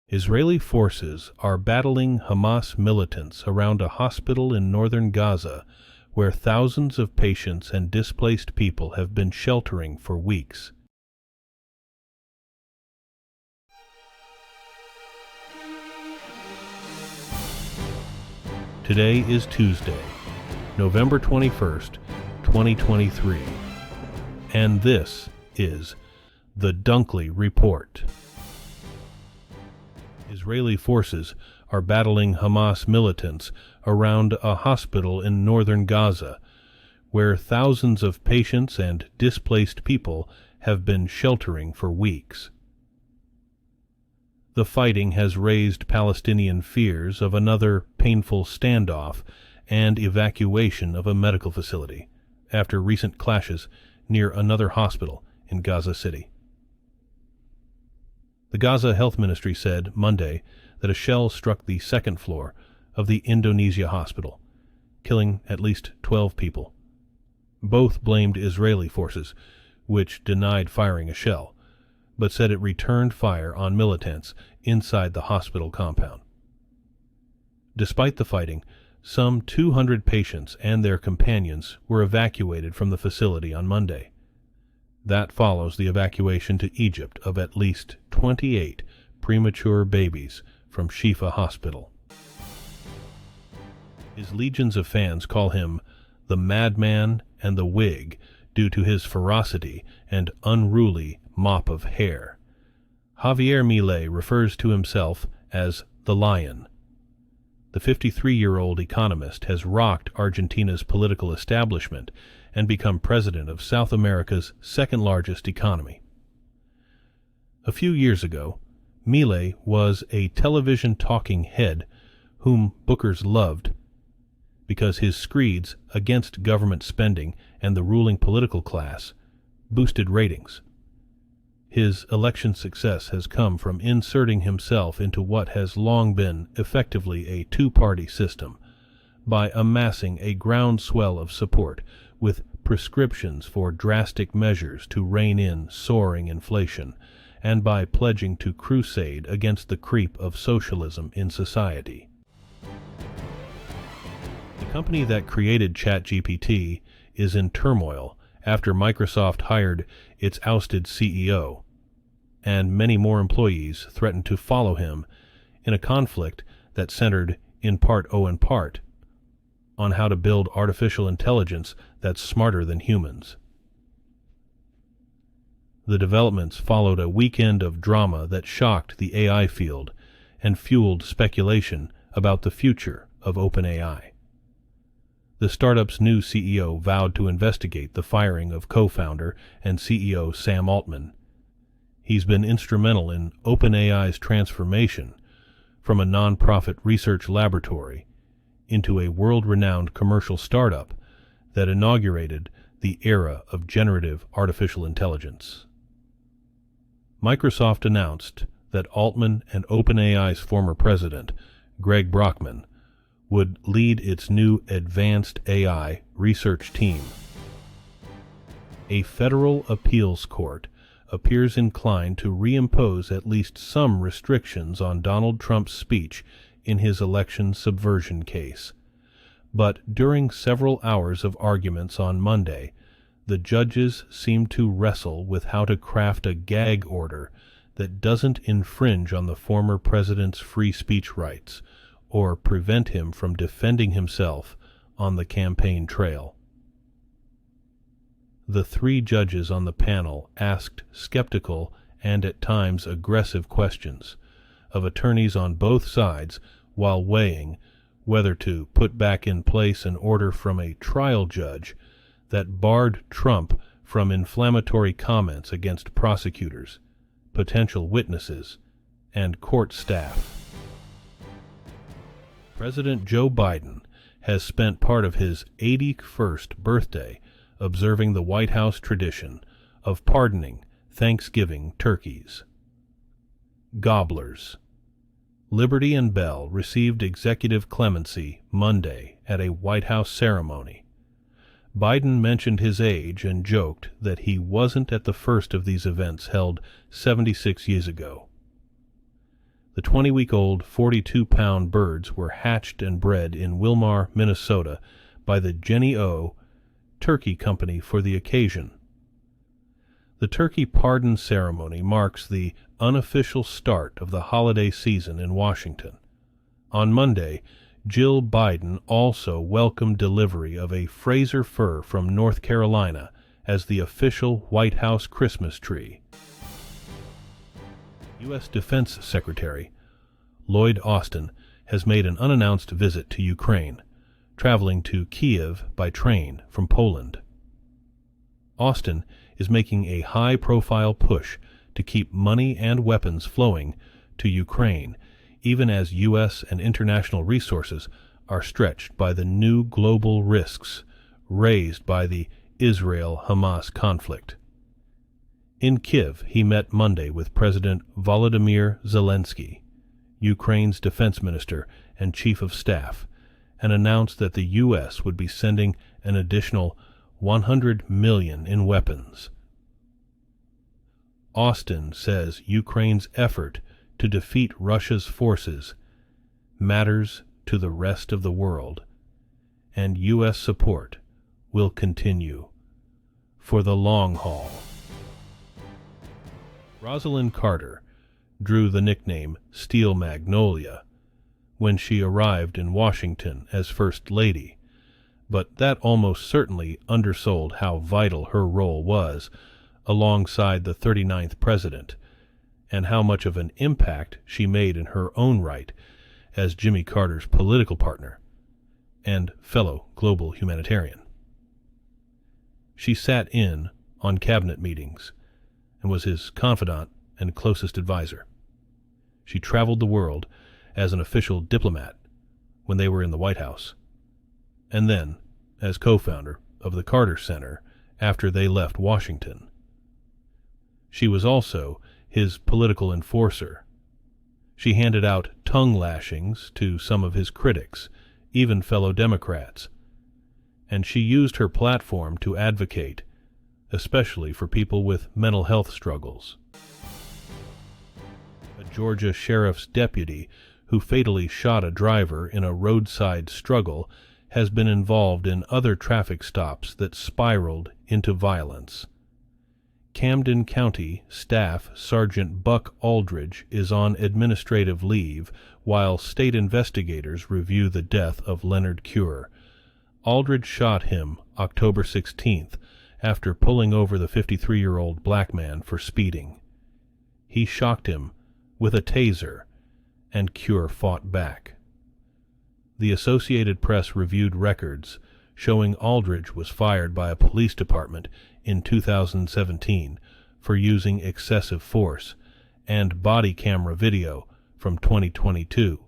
Israeli forces are battling Hamas militants around a hospital in northern Gaza, where thousands of patients and displaced people have been sheltering for weeks. Today is Tuesday, November 21st, 2023, and this is the Dunkley Report. Israeli forces are battling Hamas militants around a hospital in northern Gaza, where thousands of patients and displaced people have been sheltering for weeks. The fighting has raised Palestinian fears of another painful standoff and evacuation of a medical facility after recent clashes near another hospital in Gaza City. The Gaza Health Ministry said Monday that a shell struck the second floor of the Indonesia hospital, killing at least 12 people. Both blamed Israeli forces, which denied firing a shell, but said it returned fire on militants inside the hospital compound. Despite the fighting, some 200 patients and their companions were evacuated from the facility on Monday. That follows the evacuation to Egypt of at least 28 premature babies from Shifa Hospital. His legions of fans call him the madman and the Whig due to his ferocity and unruly mop of hair. Javier Milei refers to himself as the Lion. The 53-year-old economist has rocked Argentina's political establishment and become president of South America's second-largest economy. A few years ago, Milei was a television talking head whom bookers loved because his screeds against government spending and the ruling political class boosted ratings. His election success has come from inserting himself into what has long been effectively a two-party system by amassing a groundswell of support with prescriptions for drastic measures to rein in soaring inflation, and by pledging to crusade against the creep of socialism in society. The company that created ChatGPT is in turmoil after Microsoft hired its ousted CEO, and many more employees threatened to follow him in a conflict that centered, in part on how to build artificial intelligence that's smarter than humans. The developments followed a weekend of drama that shocked the AI field and fueled speculation about the future of OpenAI. The startup's new CEO vowed to investigate the firing of co-founder and CEO Sam Altman. He's been instrumental in OpenAI's transformation from a nonprofit research laboratory into a world-renowned commercial startup that inaugurated the era of generative artificial intelligence. Microsoft announced that Altman and OpenAI's former president, Greg Brockman, would lead its new advanced AI research team. A federal appeals court appears inclined to reimpose at least some restrictions on Donald Trump's speech in his election subversion case. But during several hours of arguments on Monday, the judges seemed to wrestle with how to craft a gag order that doesn't infringe on the former president's free speech rights or prevent him from defending himself on the campaign trail. The three judges on the panel asked skeptical and at times aggressive questions of attorneys on both sides while weighing whether to put back in place an order from a trial judge that barred Trump from inflammatory comments against prosecutors, potential witnesses, and court staff. President Joe Biden has spent part of his 81st birthday observing the White House tradition of pardoning Thanksgiving turkeys. Gobblers. Liberty and Bell received executive clemency Monday at a White House ceremony. Biden mentioned his age and joked that he wasn't at the first of these events held 76 years ago. The 20-week-old 42-pound birds were hatched and bred in Wilmar, Minnesota, by the Jenny O. Turkey Company for the occasion. The turkey pardon ceremony marks the unofficial start of the holiday season in Washington. On Monday, Jill Biden also welcomed delivery of a Fraser fir from North Carolina as the official White House Christmas tree. U.S. Defense Secretary Lloyd Austin has made an unannounced visit to Ukraine, traveling to Kiev by train from Poland. Austin is making a high-profile push to keep money and weapons flowing to Ukraine, even as U.S. and international resources are stretched by the new global risks raised by the Israel-Hamas conflict. In Kiev, he met Monday with President Volodymyr Zelenskyy, Ukraine's defense minister and chief of staff, and announced that the U.S. would be sending an additional $100 million in weapons. Austin says Ukraine's effort to defeat Russia's forces matters to the rest of the world, and U.S. support will continue for the long haul. Rosalynn Carter drew the nickname Steel Magnolia when she arrived in Washington as First Lady, but that almost certainly undersold how vital her role was alongside the 39th president, and how much of an impact she made in her own right as Jimmy Carter's political partner and fellow global humanitarian. She sat in on cabinet meetings and was his confidant and closest advisor. She traveled the world as an official diplomat when they were in the White House, and then as co-founder of the Carter Center after they left Washington. She was also his political enforcer. She handed out tongue lashings to some of his critics, even fellow Democrats, and she used her platform to advocate, especially for people with mental health struggles. A Georgia sheriff's deputy who fatally shot a driver in a roadside struggle has been involved in other traffic stops that spiraled into violence. Camden County Staff Sergeant Buck Aldridge is on administrative leave while state investigators review the death of Leonard Cure. Aldridge shot him October 16th after pulling over the 53-year-old black man for speeding. He shocked him with a taser, and Cure fought back. The Associated Press reviewed records showing Aldridge was fired by a police department in 2017 for using excessive force, and body camera video from 2022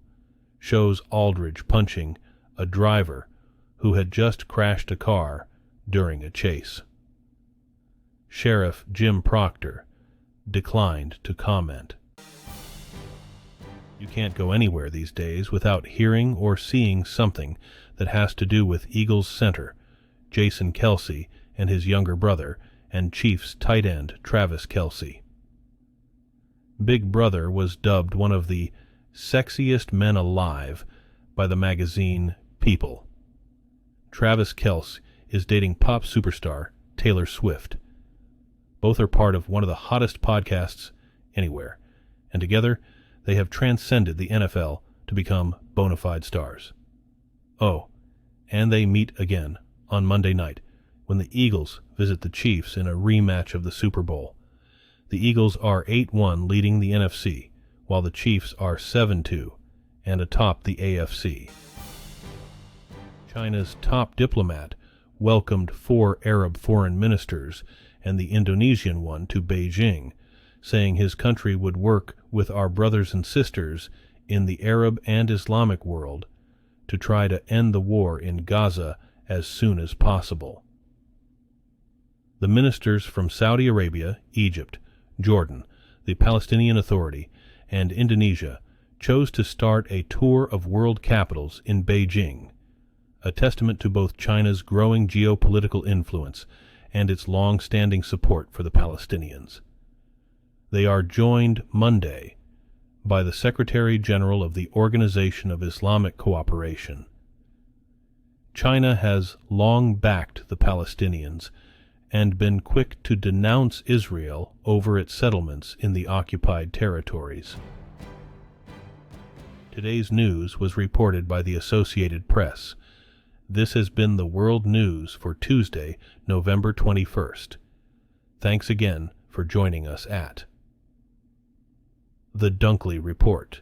shows Aldridge punching a driver who had just crashed a car during a chase. Sheriff Jim Proctor declined to comment. You can't go anywhere these days without hearing or seeing something that has to do with Eagles center Jason Kelce and his younger brother, and Chiefs tight end Travis Kelce. Big Brother was dubbed one of the sexiest men alive by the magazine People. Travis Kelce is dating pop superstar Taylor Swift. Both are part of one of the hottest podcasts anywhere, and together they have transcended the NFL to become bona fide stars. Oh, and they meet again on Monday night when the Eagles visit the Chiefs in a rematch of the Super Bowl. The Eagles are 8-1 leading the NFC, while the Chiefs are 7-2 and atop the AFC. China's top diplomat welcomed 4 Arab foreign ministers and the Indonesian one to Beijing, saying his country would work with our brothers and sisters in the Arab and Islamic world to try to end the war in Gaza as soon as possible. The ministers from Saudi Arabia, Egypt, Jordan, the Palestinian Authority, and Indonesia chose to start a tour of world capitals in Beijing, a testament to both China's growing geopolitical influence and its long-standing support for the Palestinians. They are joined Monday by the Secretary General of the Organization of Islamic Cooperation. China has long backed the Palestinians and been quick to denounce Israel over its settlements in the occupied territories. Today's news was reported by the Associated Press. This has been the World News for Tuesday, November 21st. Thanks again for joining us at The Dunkley Report.